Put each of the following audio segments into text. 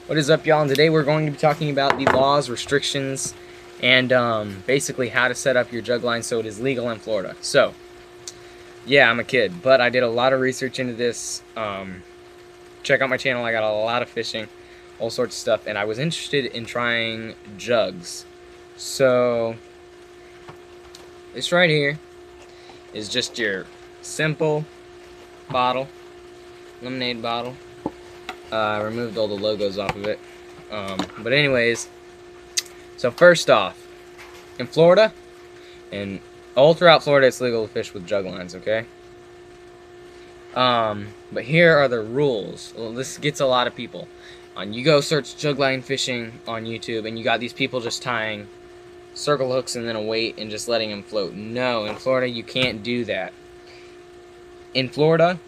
What is up, y'all? And today we're going to be talking about the laws, restrictions, and basically how to set up your jug line so it is legal in Florida. So, yeah, I'm a kid, but I did a lot of research into this. Check out my channel. I got a lot of fishing, all sorts of stuff, and I was interested in trying jugs. So, this right here is just your simple bottle, lemonade bottle. I removed all the logos off of it. But anyways, so first off, in Florida, and all throughout Florida, it's legal to fish with jug lines, okay? But here are the rules. Well, this gets a lot of people. You go search jug line fishing on YouTube, and you got these people just tying circle hooks and then a weight and just letting them float. No, in Florida, you can't do that. In Florida,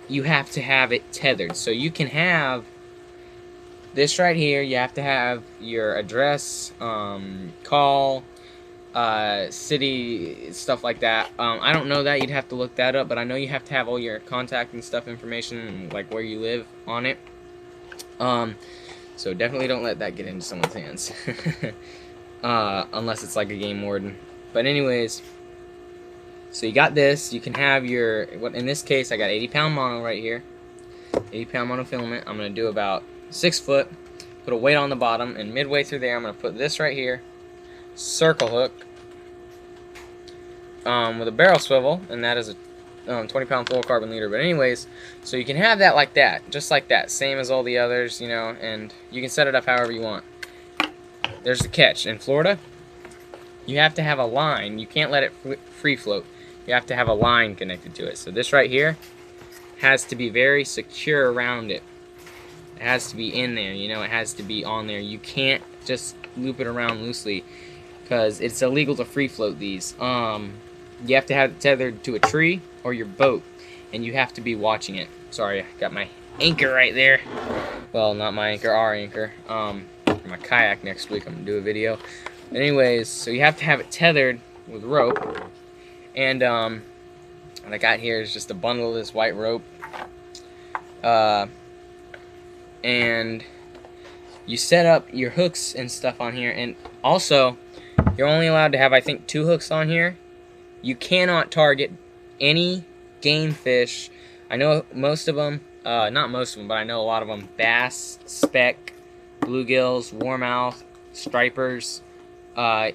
you have to have it tethered. So you can have this right here. You have to have your address, call, city, stuff like that. I don't know that. You'd have to look that up, but I know you have to have all your contact and stuff information and like where you live on it. So definitely don't let that get into someone's hands. Unless it's like a game warden. But anyways, so you got this. You can have your, what in this case, I got 80-pound mono right here. 80-pound monofilament. I'm going to do about 6 foot. Put a weight on the bottom, and midway through there, I'm going to put this right here. Circle hook. With a barrel swivel, and that is a 20-pound fluorocarbon leader. But anyways, so you can have that like that. Just like that. Same as all the others, you know, and you can set it up however you want. There's the catch. In Florida, you have to have a line. You can't let it free float. You have to have a line connected to it. So this right here has to be very secure around it. It has to be in there, you know, it has to be on there. You can't just loop it around loosely because it's illegal to free float these. You have to have it tethered to a tree or your boat, and you have to be watching it. Sorry, I got my anchor right there. Well, not my anchor, our anchor. For my kayak next week, I'm gonna do a video. But anyways, so you have to have it tethered with rope. And what I got here is just a bundle of this white rope. And you set up your hooks and stuff on here. And also, you're only allowed to have, I think, 2 hooks on here. You cannot target any game fish. I know most of them, not most of them, but I know a lot of them. Bass, speck, bluegills, warmouth, stripers.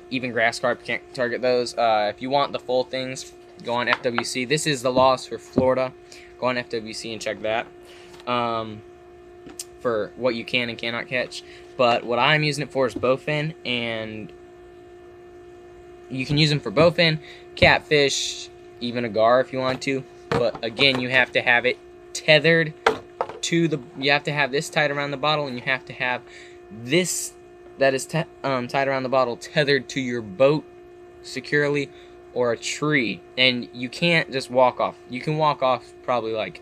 Even grass carp, can't target those. If you want the full things, go on FWC. This is the laws for Florida. Go on FWC and check that for what you can and cannot catch. But what I'm using it for is bowfin, and you can use them for bowfin, catfish, even a gar if you want to. But again, you have to have it tethered to the. You have to have this tied around the bottle, and you have to have this that is tied around the bottle tethered to your boat securely or a tree. And you can't just walk off. You can walk off probably like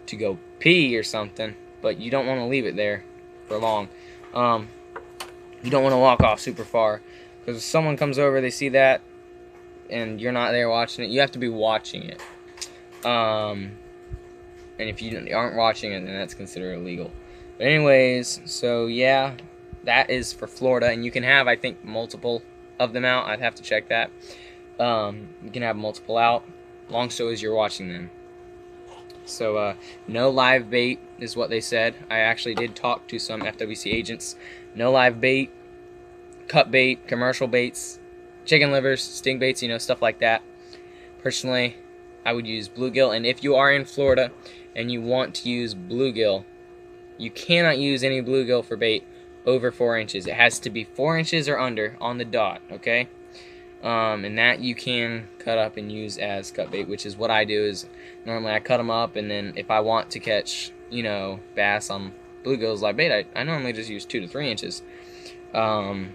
to go pee or something, but you don't want to leave it there for long. You don't want to walk off super far, because if someone comes over, they see that and you're not there watching it, you have to be watching it. And if you aren't watching it, then that's considered illegal. But anyways, so yeah, that is for Florida, and you can have, I think, multiple of them out. I'd have to check that. You can have multiple out, long so as you're watching them. So, no live bait is what they said. I actually did talk to some FWC agents. No live bait, cut bait, commercial baits, chicken livers, sting baits, you know, stuff like that. Personally, I would use bluegill, and if you are in Florida and you want to use bluegill, you cannot use any bluegill for bait over 4 inches. It has to be 4 inches or under on the dot, okay? And that you can cut up and use as cut bait, which is what I do. Is normally I cut them up, and then if I want to catch, you know, bass on bluegills live bait, I normally just use 2 to 3 inches. But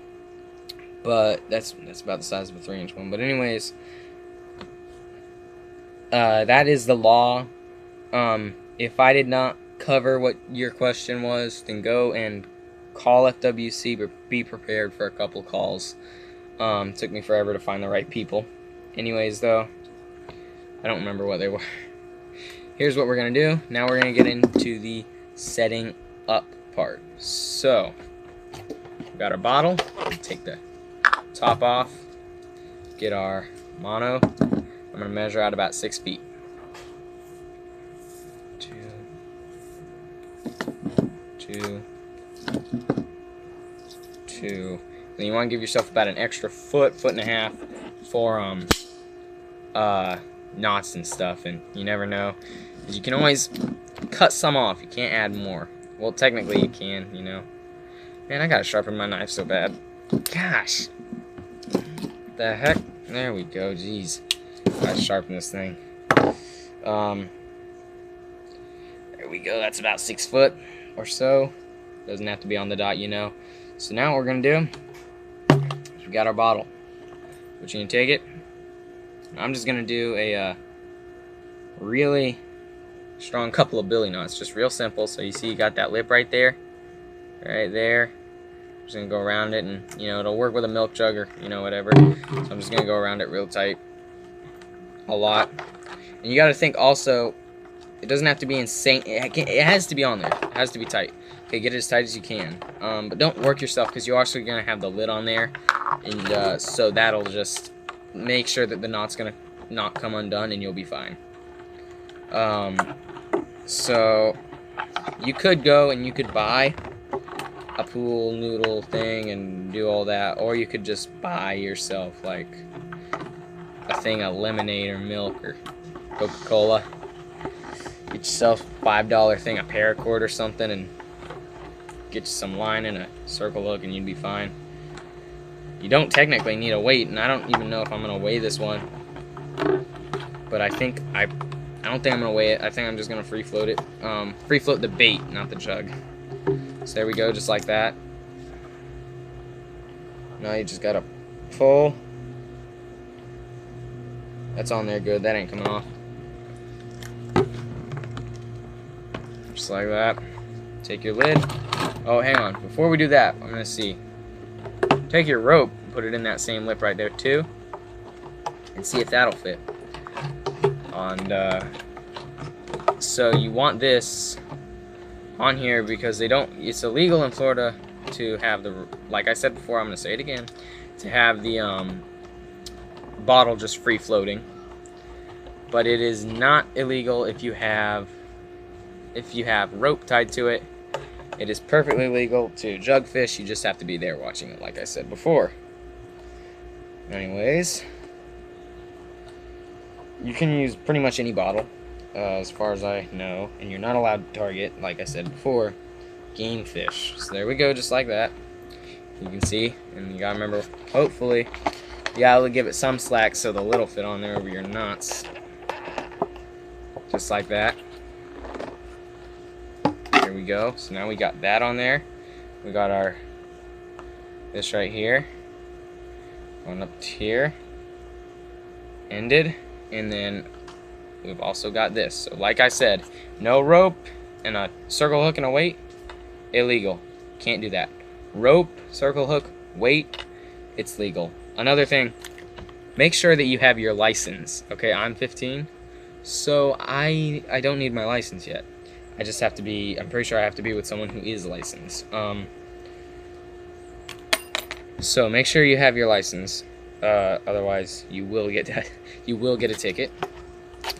that's about the size of a 3-inch one. But anyways, that is the law. If I did not cover what your question was, then go and call FWC, but be prepared for a couple calls. Took me forever to find the right people. Anyways, though, I don't remember what they were. Here's what we're going to do. Now we're going to get into the setting up part. So we got our bottle. Take the top off. Get our mono. I'm gonna measure out about 6 feet. 2. Then you want to give yourself about an extra foot and a half for knots and stuff, and you never know, because you can always cut some off. You can't add more. Well, technically you can, you know. Man, I gotta sharpen my knife so bad. Gosh, the heck. There we go. Jeez, I sharpen this thing. There we go. That's about 6 foot or so. Doesn't have to be on the dot, you know. So now what we're gonna do is we got our bottle. We're gonna take it. I'm just gonna do a really strong couple of billy knots, just real simple. So you see, you got that lip right there, right there. I'm just gonna go around it, and you know, it'll work with a milk jug or you know, whatever. So I'm just gonna go around it real tight, a lot. And you got to think also, it doesn't have to be insane. It has to be on there. It has to be tight. Okay, get it as tight as you can. But don't work yourself, because you're also going to have the lid on there. And so that'll just make sure that the knot's going to not come undone, and you'll be fine. So you could go and you could buy a pool noodle thing and do all that. Or you could just buy yourself like a thing of lemonade or milk or Coca-Cola. Get yourself a $5 thing of paracord or something, and get you some line and a circle hook, and you'd be fine. You don't technically need a weight, and I don't even know if I'm gonna weigh this one. But I don't think I'm gonna weigh it. I think I'm just gonna free float it. Free float the bait, not the jug. So there we go, just like that. Now you just gotta pull. That's on there good. That ain't coming off. Just like that. Take your lid. Oh, hang on. Before we do that, I'm gonna see. Take your rope, put it in that same lip right there too, and see if that'll fit. And so you want this on here because it's illegal in Florida to have the, like I said before, I'm gonna say it again, to have the bottle just free floating. But it is not illegal if you have rope tied to it. It is perfectly legal to jug fish. You just have to be there watching it, like I said before. Anyways, you can use pretty much any bottle, as far as I know, and you're not allowed to target, like I said before, game fish. So there we go, just like that. You can see, and you gotta remember, hopefully, you gotta give it some slack so the lid will fit on there over your knots. Just like that. There we go. So now we got that on there. We got this right here. Going up to here. Ended. And then we've also got this. So like I said, no rope and a circle hook and a weight, illegal. Can't do that. Rope, circle hook, weight, it's legal. Another thing, make sure that you have your license. Okay, I'm 15, so I don't need my license yet. I just have to be, I'm pretty sure I have to be with someone who is licensed. So make sure you have your license. Otherwise you will get a ticket.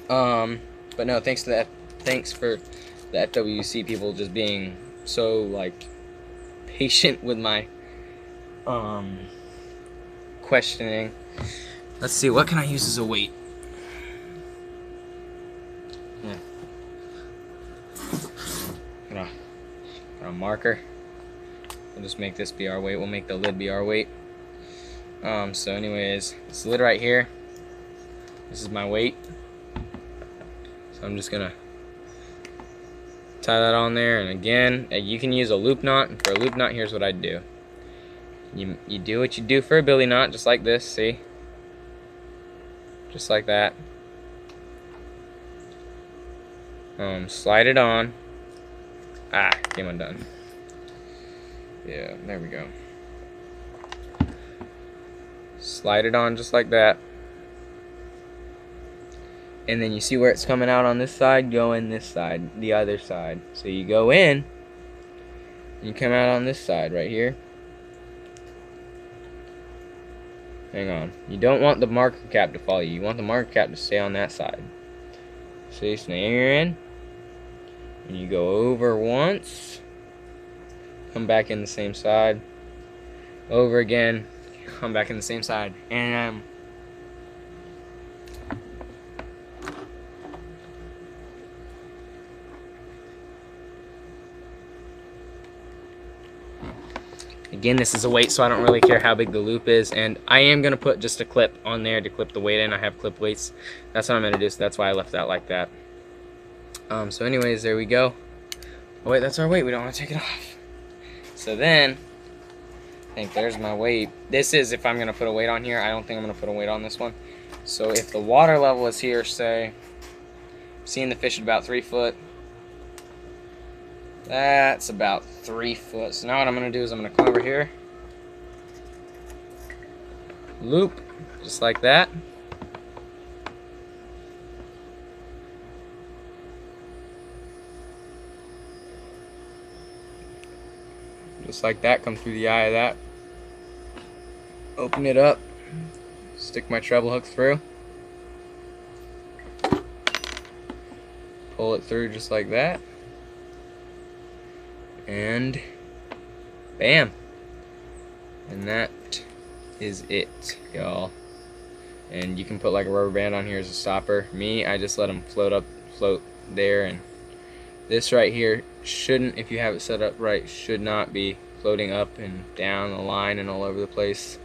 But no, thanks for the FWC people just being so like patient with my questioning. Let's see, what can I use as a weight? Yeah. Got a marker. We'll just make this be our weight. We'll make the lid be our weight. So anyways, this lid right here, this is my weight. So I'm just gonna tie that on there, and again, you can use a loop knot. And for a loop knot, here's what I'd do. You do what you do for a billy knot, just like this, see? Just like that. Slide it on. Came undone. Yeah, there we go. Slide it on just like that. and then you see where it's coming out on this side, go in this side, the other side. So you go in, and you come out on this side right here. Hang on. You don't want the marker cap to follow you. You want the marker cap to stay on that side. See, so now you're in, and you go over once, come back in the same side, over again, come back in the same side, and again, this is a weight, so I don't really care how big the loop is, and I am going to put just a clip on there to clip the weight in. I have clip weights. That's what I'm going to do, so that's why I left that like that. So anyways, there we go. Oh wait, that's our weight. We don't want to take it off. So then, I think there's my weight. This is if I'm going to put a weight on here. I don't think I'm going to put a weight on this one. So if the water level is here, say, seeing the fish at about 3 foot, that's about 3 foot. So now what I'm going to do is I'm going to come over here, loop, just like that. Just like that, come through the eye of that. Open it up, stick my treble hook through, pull it through just like that. And bam, and that is it, y'all. And you can put like a rubber band on here as a stopper. Me, I just let them float there, and this right here shouldn't, if you have it set up right, should not be floating up and down the line and all over the place.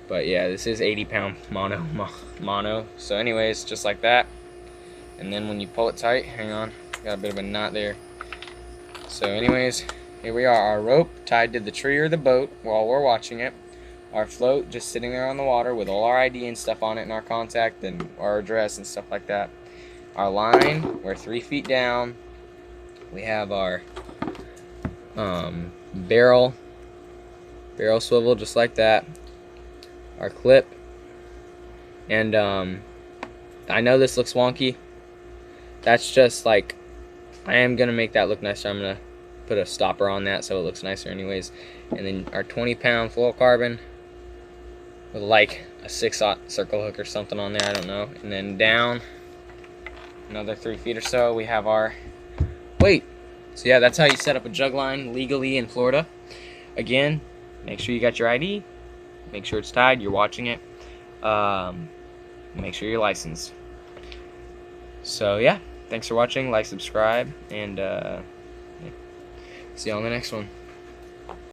But yeah, this is 80-pound mono. So anyways, just like that. And then when you pull it tight, hang on, got a bit of a knot there. So anyways, here we are, our rope tied to the tree or the boat while we're watching it. Our float just sitting there on the water with all our ID and stuff on it, and our contact and our address and stuff like that. Our line, we're 3 feet down. We have our barrel swivel just like that. Our clip. And I know this looks wonky. That's just like, I am going to make that look nicer. I'm going to put a stopper on that so it looks nicer anyways. And then our 20-pound fluorocarbon with like a 6/0 circle hook or something on there, I don't know. And then down another 3 feet or so, we have our weight. So yeah, that's how you set up a jug line legally in Florida. Again, make sure you got your ID, make sure it's tied, you're watching it, make sure you're licensed. So yeah, thanks for watching, like, subscribe, and see you on the next one.